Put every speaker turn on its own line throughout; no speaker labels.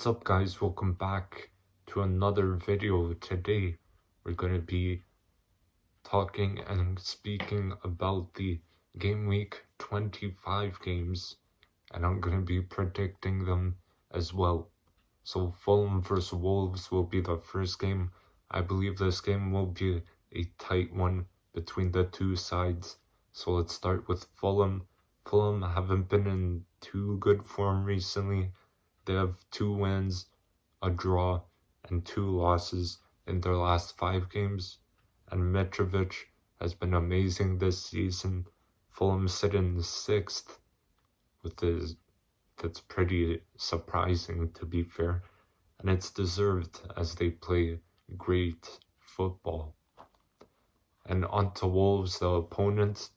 What's up guys, welcome back to another video. Today we're going to be talking and speaking about the Game Week 25 games, and I'm going to be predicting them as well. So Fulham versus Wolves will be the first game. I believe this game will be a tight one between the two sides. So let's start with Fulham. Fulham haven't been in too good form recently. They have 2 wins, a draw, and 2 losses in their last 5 games. And Mitrovic has been amazing this season. Fulham sit in 6th, that's pretty surprising, to be fair. And it's deserved as they play great football. And on to Wolves, the opponents.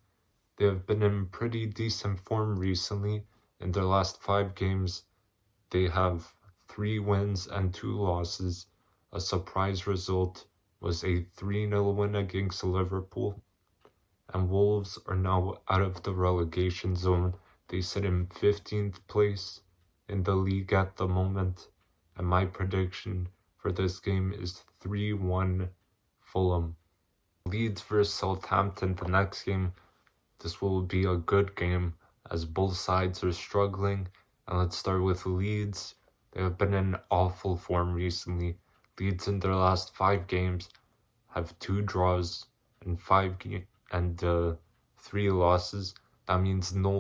They have been in pretty decent form recently. In their last 5 games, they have 3 wins and 2 losses. A surprise result was a 3-0 win against Liverpool. And Wolves are now out of the relegation zone. They sit in 15th place in the league at the moment. And my prediction for this game is 3-1 Fulham. Leeds versus Southampton, the next game. This will be a good game as both sides are struggling. And let's start with Leeds. They have been in awful form recently. Leeds in their last 5 games have 2 draws and 3 losses. That means no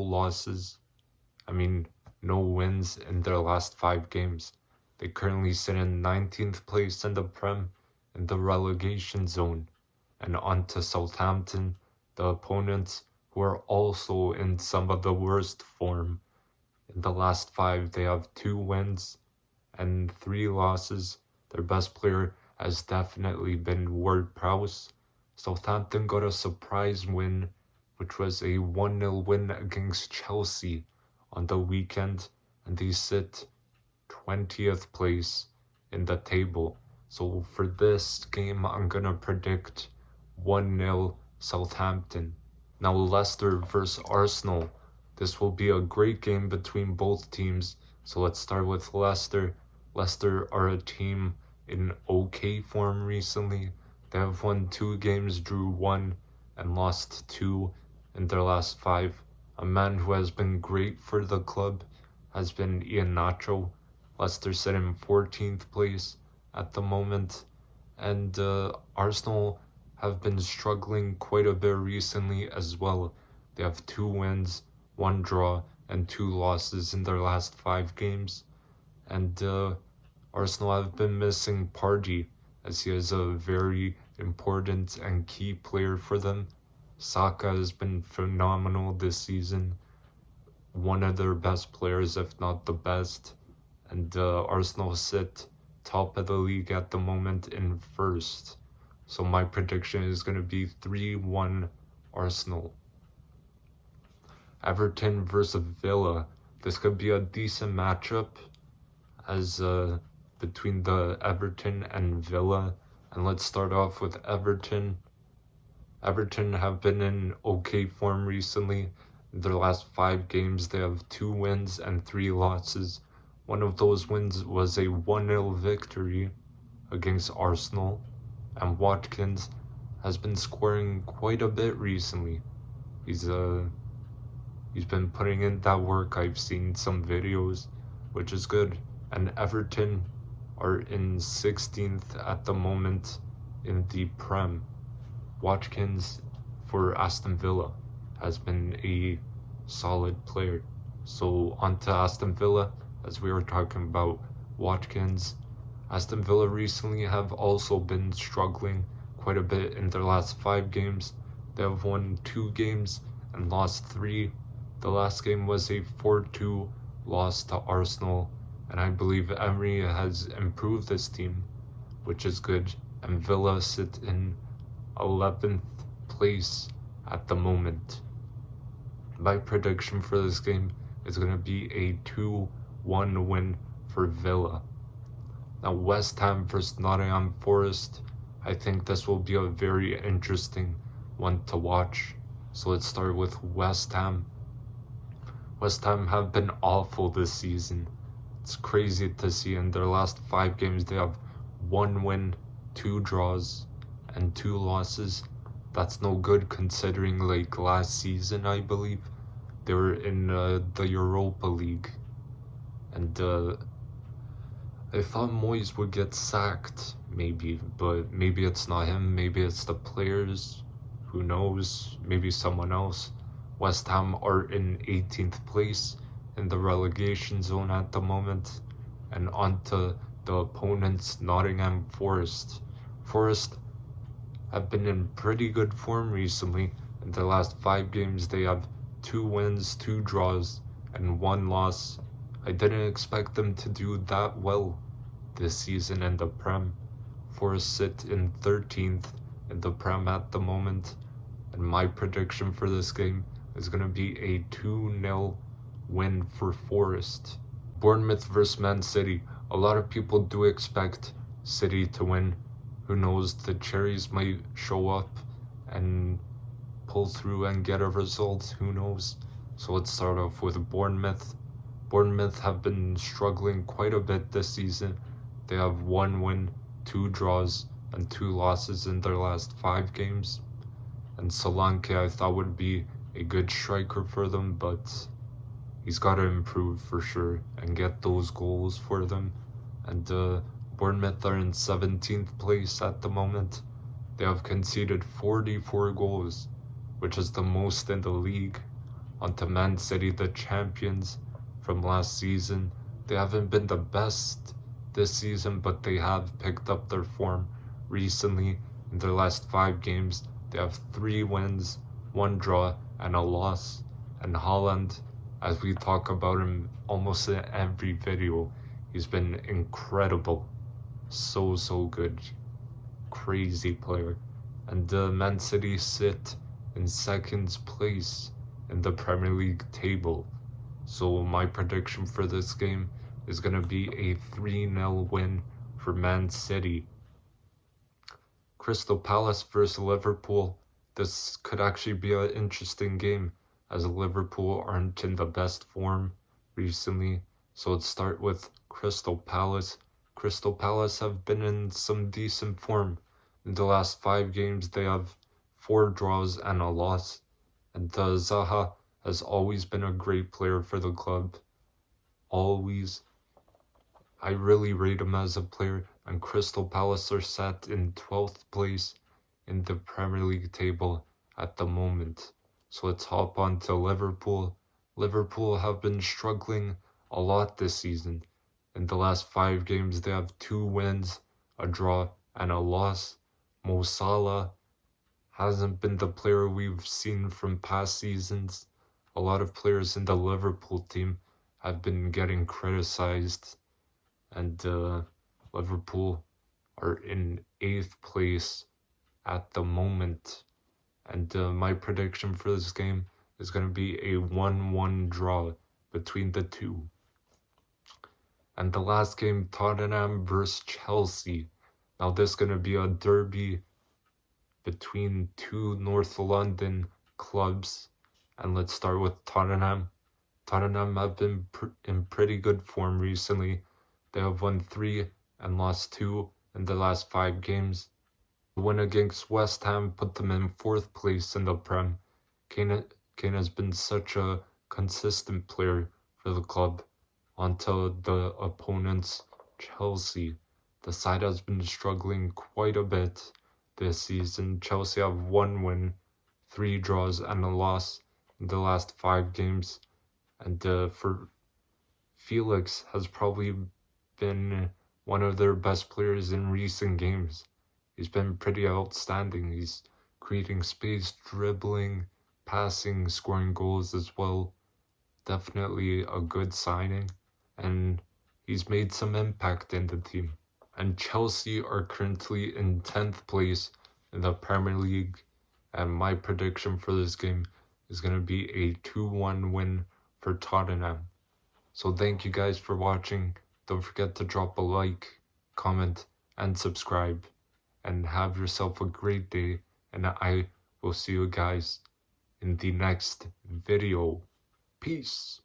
wins in their last 5 games. They currently sit in 19th place in the Prem in the relegation zone. And on to Southampton, the opponents who are also in some of the worst form. In the last 5, they have 2 wins and 3 losses. Their best player has definitely been Ward-Prowse. Southampton got a surprise win, which was a 1-0 win against Chelsea on the weekend, and they sit 20th place in the table. So for this game, I'm going to predict 1-0 Southampton. Now Leicester versus Arsenal. This will be a great game between both teams. So let's start with Leicester. Leicester are a team in okay form recently. They have won 2 games, drew 1, and lost 2 in their last 5. A man who has been great for the club has been Iheanacho. Leicester sit in 14th place at the moment. And Arsenal have been struggling quite a bit recently as well. They have 2 wins, 1 draw, and 2 losses in their last 5 games. And Arsenal have been missing Partey, as he is a very important and key player for them. Saka has been phenomenal this season, one of their best players, if not the best. And Arsenal sit top of the league at the moment in 1st. So my prediction is going to be 3-1 Arsenal. Everton versus Villa. This could be a decent matchup as between the Everton and Villa. And let's start off with Everton. Everton have been in okay form recently. In their last 5 games, they have 2 wins and 3 losses. One of those wins was a 1-0 victory against Arsenal. And Watkins has been scoring quite a bit recently. He's been putting in that work. I've seen some videos, which is good. And Everton are in 16th at the moment in the Prem. Watkins for Aston Villa has been a solid player. So on to Aston Villa, as we were talking about Watkins. Aston Villa recently have also been struggling quite a bit in their last 5 games. They have won 2 games and lost 3. The last game was a 4-2 loss to Arsenal, and I believe Emery has improved this team, which is good. And Villa sit in 11th place at the moment. My prediction for this game is going to be a 2-1 win for Villa. Now West Ham versus Nottingham Forest. I think this will be a very interesting one to watch. So let's start with West Ham. West Ham have been awful this season. It's crazy to see. In their last 5 games, they have 1 win, 2 draws, and 2 losses. That's no good considering, like, last season, I believe, they were in the Europa League. And I thought Moyes would get sacked, maybe, but maybe it's not him, maybe it's the players, who knows, maybe someone else. West Ham are in 18th place in the relegation zone at the moment, and onto the opponents, Nottingham Forest. Forest have been in pretty good form recently. In the last 5 games, they have 2 wins, 2 draws, and 1 loss. I didn't expect them to do that well this season in the Prem. Forest sit in 13th in the Prem at the moment, and my prediction for this game is going to be a 2-0 win for Forest. Bournemouth versus Man City. A lot of people do expect City to win. Who knows, the Cherries might show up and pull through and get a result. Who knows? So let's start off with Bournemouth. Bournemouth have been struggling quite a bit this season. They have 1 win, 2 draws, and 2 losses in their last 5 games. And Solanke I thought would be a good striker for them, but he's got to improve for sure and get those goals for them. And Bournemouth are in 17th place at the moment. They have conceded 44 goals, which is the most in the league. Onto Man City, the champions from last season. They haven't been the best this season, but they have picked up their form recently. In their last 5 games, they have 3 wins, 1 draw, and a loss. And Haaland, as we talk about him almost in every video, he's been incredible. So good. Crazy player. And Man City sit in 2nd place in the Premier League table. So my prediction for this game is going to be a 3-0 win for Man City. Crystal Palace versus Liverpool. This could actually be an interesting game, as Liverpool aren't in the best form recently. So let's start with Crystal Palace. Crystal Palace have been in some decent form. In the last 5 games, they have 4 draws and a loss. And Zaha has always been a great player for the club. Always. I really rate him as a player, and Crystal Palace are set in 12th place in the Premier League table at the moment. So let's hop on to Liverpool. Liverpool have been struggling a lot this season. In the last 5 games, they have 2 wins, a draw, and a loss. Mo Salah hasn't been the player we've seen from past seasons. A lot of players in the Liverpool team have been getting criticized, and Liverpool are in 8th place at the moment. And my prediction for this game is going to be a 1-1 draw between the two. And the last game, Tottenham versus Chelsea. Now this is going to be a derby between 2 North London clubs. And let's start with Tottenham. Tottenham have been in pretty good form recently. They have won 3 and lost 2 in the last 5 games. The win against West Ham put them in 4th place in the Prem. Kane has been such a consistent player for the club. Onto the opponents, Chelsea. The side has been struggling quite a bit this season. Chelsea have 1 win, 3 draws, and a loss in the last 5 games. And for Felix has probably been one of their best players in recent games. He's been pretty outstanding. He's creating space, dribbling, passing, scoring goals as well. Definitely a good signing, and he's made some impact in the team. And Chelsea are currently in 10th place in the Premier League, and my prediction for this game is going to be a 2-1 win for Tottenham. So thank you guys for watching. Don't forget to drop a like, comment, and subscribe. And have yourself a great day, and I will see you guys in the next video. Peace.